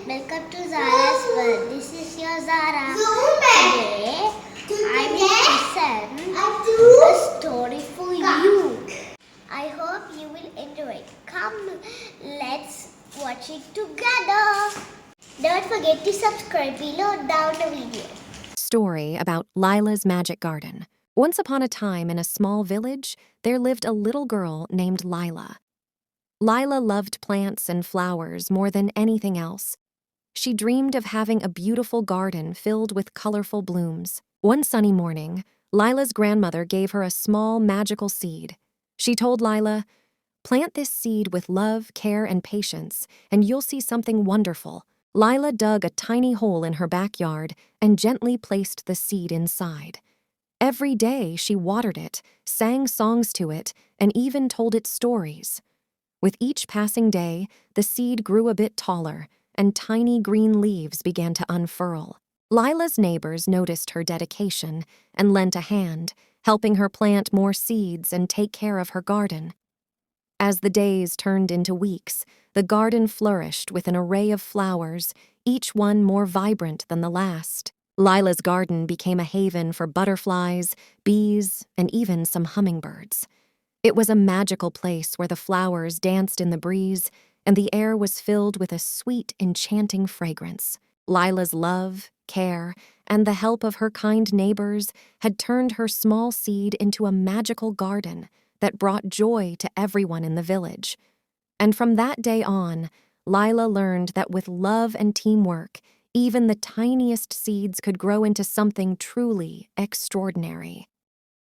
Welcome to Zara's World. This is your Zara. Today, I will present a story for you. I hope you will enjoy it. Come, let's watch it together. Don't forget to subscribe below down the video. Story about Lila's magic garden. Once upon a time in a small village, there lived a little girl named Lila. Lila loved plants and flowers more than anything else. She dreamed of having a beautiful garden filled with colorful blooms. One sunny morning, Lila's grandmother gave her a small magical seed. She told Lila, "Plant this seed with love, care, and patience, and you'll see something wonderful." Lila dug a tiny hole in her backyard and gently placed the seed inside. Every day she watered it, sang songs to it, and even told it stories. With each passing day, the seed grew a bit taller, and tiny green leaves began to unfurl. Lila's neighbors noticed her dedication and lent a hand, helping her plant more seeds and take care of her garden. As the days turned into weeks, the garden flourished with an array of flowers, each one more vibrant than the last. Lila's garden became a haven for butterflies, bees, and even some hummingbirds. It was a magical place where the flowers danced in the breeze, and the air was filled with a sweet, enchanting fragrance. Lila's love, care, and the help of her kind neighbors had turned her small seed into a magical garden that brought joy to everyone in the village. And from that day on, Lila learned that with love and teamwork, even the tiniest seeds could grow into something truly extraordinary.